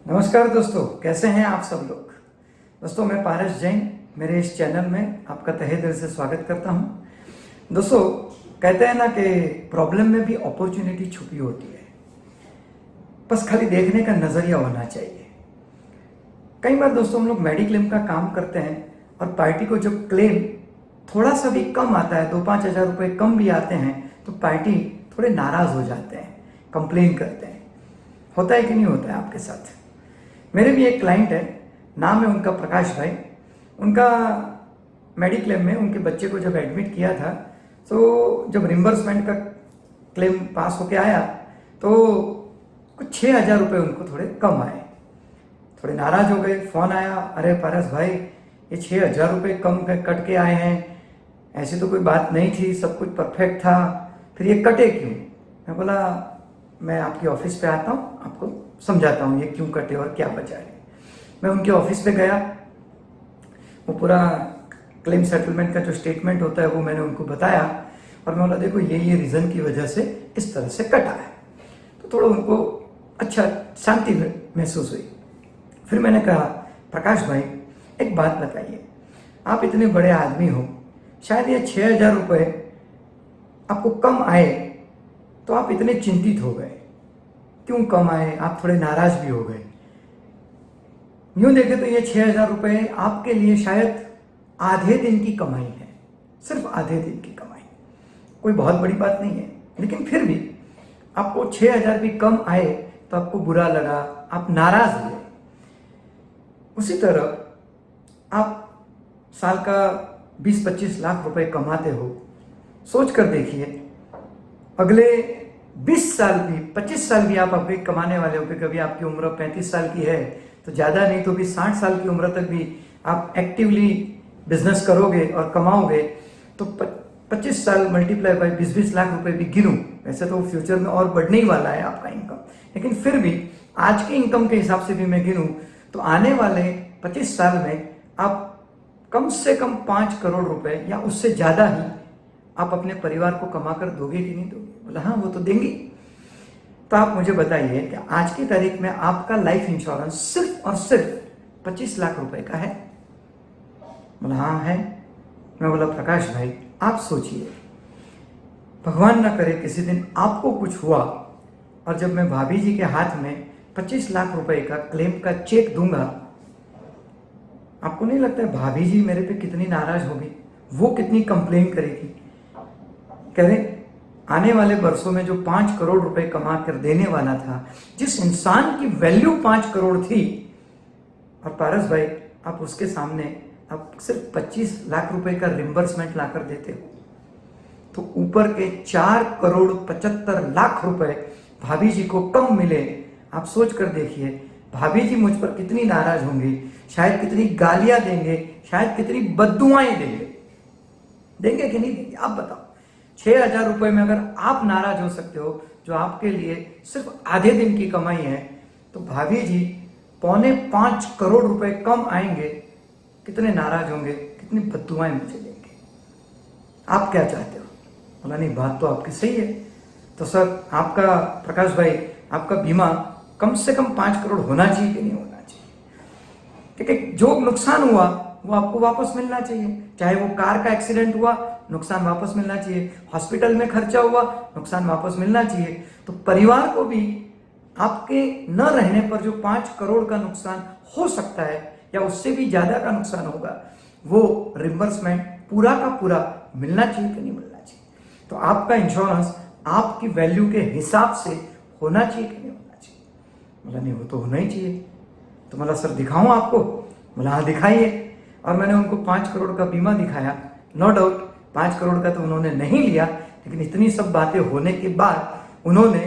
नमस्कार दोस्तों, कैसे हैं आप सब लोग। दोस्तों, मैं पारस जैन मेरे इस चैनल में आपका तहे दिल से स्वागत करता हूं। दोस्तों, कहते हैं ना कि प्रॉब्लम में भी अपॉर्चुनिटी छुपी होती है, बस खाली देखने का नज़रिया होना चाहिए। कई बार दोस्तों हम लोग मेडिक्लेम का काम करते हैं और पार्टी को जब क्लेम थोड़ा सा भी कम आता है, 2-5 हज़ार रुपये कम भी आते हैं, तो पार्टी थोड़े नाराज़ हो जाते हैं, कंप्लेन करते हैं। होता है कि नहीं होता है आपके साथ। मेरे भी एक क्लाइंट है, नाम है उनका प्रकाश भाई। उनका मेडिक्लेम में उनके बच्चे को जब एडमिट किया था, तो जब रिम्बर्समेंट का क्लेम पास होके आया तो कुछ 6,000 रुपये उनको थोड़े कम आए। थोड़े नाराज हो गए, फ़ोन आया, अरे पारस भाई ये 6,000 रुपये कम कट के आए हैं, ऐसी तो कोई बात नहीं थी, सब कुछ परफेक्ट था, फिर ये कटे क्यों। मैं बोला मैं आपकी ऑफिस पे आता हूँ, आपको समझाता हूँ ये क्यों कटे और क्या बचा है। मैं उनके ऑफिस पे गया, वो पूरा क्लेम सेटलमेंट का जो स्टेटमेंट होता है वो मैंने उनको बताया और मैं बोला देखो ये रीज़न की वजह से इस तरह से कटा है। तो थोड़ा उनको अच्छा शांति महसूस हुई। फिर मैंने कहा प्रकाश भाई एक बात बताइए, आप इतने बड़े आदमी हो, शायद ये 6,000 रुपये आपको कम आए तो आप इतने चिंतित हो गए, क्यों कम आए, आप थोड़े नाराज भी हो गए। यूं देखें तो ये 6,000 रुपये आपके लिए शायद आधे दिन की कमाई है, सिर्फ आधे दिन की कमाई, कोई बहुत बड़ी बात नहीं है। लेकिन फिर भी आपको 6,000 भी कम आए तो आपको बुरा लगा, आप नाराज हुए। उसी तरह आप साल का 20-25 लाख रुपए कमाते हो, सोच कर देखिए अगले 20 साल भी 25 साल भी आप अभी कमाने वाले हो, कभी आपकी उम्र 35 साल की है तो ज़्यादा नहीं तो भी 60 साल की उम्र तक भी आप एक्टिवली बिजनेस करोगे और कमाओगे तो 25 साल मल्टीप्लाई बाय 20-20 लाख रुपए भी गिनूं, वैसे तो फ्यूचर में और बढ़ने ही वाला है आपका इनकम, लेकिन फिर भी आज की इनकम के हिसाब से भी मैं गिनूं तो आने वाले 25 साल में आप कम से कम 5 करोड़ रुपए या उससे ज़्यादा ही आप अपने परिवार को कमा कर दोगे कि नहीं दोगे। बोला हाँ वो तो देंगे। तो आप मुझे बताइए कि आज की तारीख में आपका लाइफ इंश्योरेंस सिर्फ और सिर्फ 25 लाख रुपए का है। बोला हाँ है। मैं बोला प्रकाश भाई आप सोचिए, भगवान ना करे किसी दिन आपको कुछ हुआ और जब मैं भाभी जी के हाथ में 25 लाख रुपए का क्लेम का चेक दूंगा, आपको नहीं लगता है भाभी जी मेरे पे कितनी नाराज होगी, वो कितनी कंप्लेन करेगी। कह रहे आने वाले वर्षों में जो 5 करोड़ रुपए कमा कर देने वाला था, जिस इंसान की वैल्यू 5 करोड़ थी, और पारस भाई आप उसके सामने आप सिर्फ 25 लाख रुपए का रिम्बर्समेंट ला कर देते हो, तो ऊपर के 4 करोड़ 75 लाख रुपए भाभी जी को कम मिले। आप सोच कर देखिए भाभी जी मुझ पर कितनी नाराज होंगी, शायद कितनी गालियां देंगे, शायद कितनी बद्दुआएं देंगे कि नहीं देंगे। आप बताओ 6,000 रुपये में अगर आप नाराज हो सकते हो, जो आपके लिए सिर्फ आधे दिन की कमाई है, तो भाभी जी 4.25 करोड़ रुपए कम आएंगे, कितने नाराज होंगे, कितनी बद्दुआएं मुझे देंगे। आप क्या चाहते हो। बोला नहीं बात तो आपकी सही है, तो सर आपका प्रकाश भाई आपका बीमा कम से कम 5 करोड़ होना चाहिए कि नहीं होना चाहिए, क्योंकि जो नुकसान हुआ वो आपको वापस मिलना चाहिए। चाहे वो कार का एक्सीडेंट हुआ, नुकसान वापस मिलना चाहिए, हॉस्पिटल में खर्चा हुआ, नुकसान वापस मिलना चाहिए। तो परिवार को भी आपके न रहने पर जो 5 करोड़ का नुकसान हो सकता है या उससे भी ज्यादा का नुकसान होगा, वो रिम्बर्समेंट पूरा का पूरा मिलना चाहिए कि नहीं मिलना चाहिए। तो आपका इंश्योरेंस आपकी वैल्यू के हिसाब से होना चाहिए कि नहीं होना चाहिए। बोला नहीं वो तो होना ही चाहिए। तो बोला सर दिखाऊं आपको। बोला हाँ दिखाइए। और मैंने उनको 5 करोड़ का बीमा दिखाया। नो डाउट 5 करोड़ का तो उन्होंने नहीं लिया, लेकिन इतनी सब बातें होने के बाद उन्होंने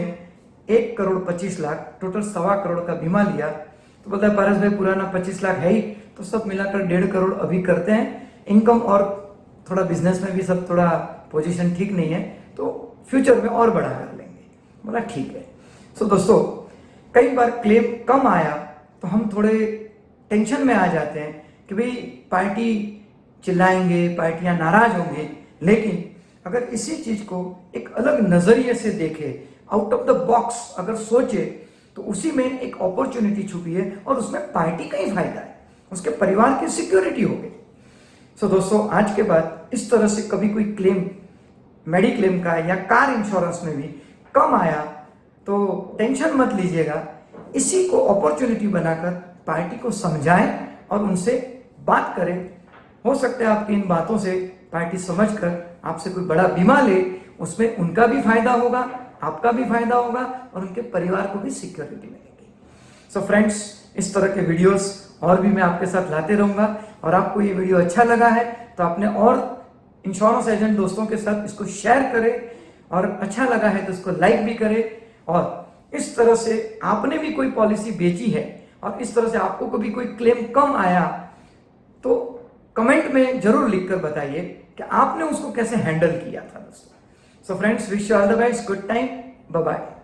1 करोड़ 25 लाख टोटल 1.25 करोड़ का बीमा लिया। तो बोलता है पारस भाई पुराना 25 लाख है ही, तो सब मिलाकर 1.5 करोड़ अभी करते हैं इनकम, और थोड़ा बिजनेस में भी सब थोड़ा पोजीशन ठीक नहीं है, तो फ्यूचर में और बढ़ा कर लेंगे। बोला ठीक है। सो दोस्तों कई बार क्लेम कम आया तो हम थोड़े टेंशन में आ जाते हैं कि भाई पार्टी चिल्लाएंगे, पार्टियां नाराज होंगे, लेकिन अगर इसी चीज को एक अलग नजरिए से देखे, आउट ऑफ द बॉक्स अगर सोचे तो उसी में एक अपॉर्चुनिटी छुपी है और उसमें पार्टी का ही फायदा है, उसके परिवार की सिक्योरिटी होगी। सो दोस्तों, आज के बाद इस तरह से कभी कोई क्लेम मेडिक्लेम का या कार इंश्योरेंस में भी कम आया तो टेंशन मत लीजिएगा। इसी को अपॉर्चुनिटी बनाकर पार्टी को समझाएं और उनसे बात करें। हो सकता है आपकी इन बातों से पार्टी समझकर आपसे कोई बड़ा बीमा ले, उसमें उनका भी फायदा होगा, आपका भी फायदा होगा और उनके परिवार को भी सिक्योरिटी मिलेगी। सो फ्रेंड्स, इस तरह के वीडियोस और भी मैं आपके साथ लाते रहूंगा और आपको ये वीडियो अच्छा लगा है तो अपने और इंश्योरेंस एजेंट दोस्तों के साथ इसको शेयर करें और अच्छा लगा है तो इसको लाइक भी करें। और इस तरह से आपने भी कोई पॉलिसी बेची है और इस तरह से आपको कभी कोई क्लेम कम आया तो कमेंट में जरूर लिखकर बताइए कि आपने उसको कैसे हैंडल किया था दोस्तों। So friends, wish you all the best, good time, bye bye.